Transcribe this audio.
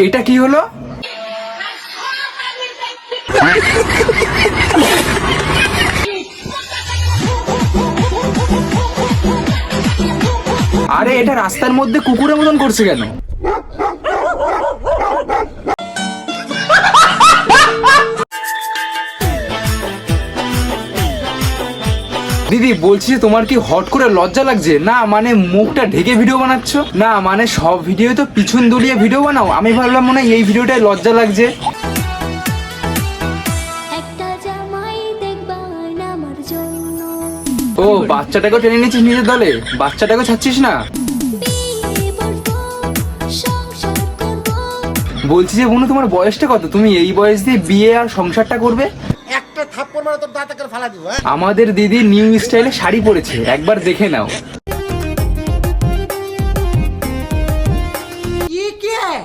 এটা কি হলো? আরে এটা রাস্তার মধ্যে কুকুরের মতন করছে কেন? দিদি বলছি যে তোমার কি হট করে লজ্জা লাগছে? না মানে মুখটা ঢেকে ভিডিও বানাচ্ছ? না মানে সব ভিডিও তো পিছন দুলিয়ে ভিডিও বানাও, আমি ভাবলাম মনে হয় এই ভিডিওটায় লজ্জা লাগছে। ও বাচ্চাটাকেও টেনে নিচ্ছিস নিজের দলে? বাচ্চাটাকেও ছাড়ছিস না? বলছি যে বোনু তোমার বয়সটা কত? তুমি এই বয়স দিয়ে বিয়ে আর সংসারটা করবে? একটা থাপ্পড় মারা তোর দাঁতে করে ফালা দিব। আমাদের দিদি নিউ স্টাইলে শাড়ি পরেছে, একবার দেখে নাও। ये क्या है?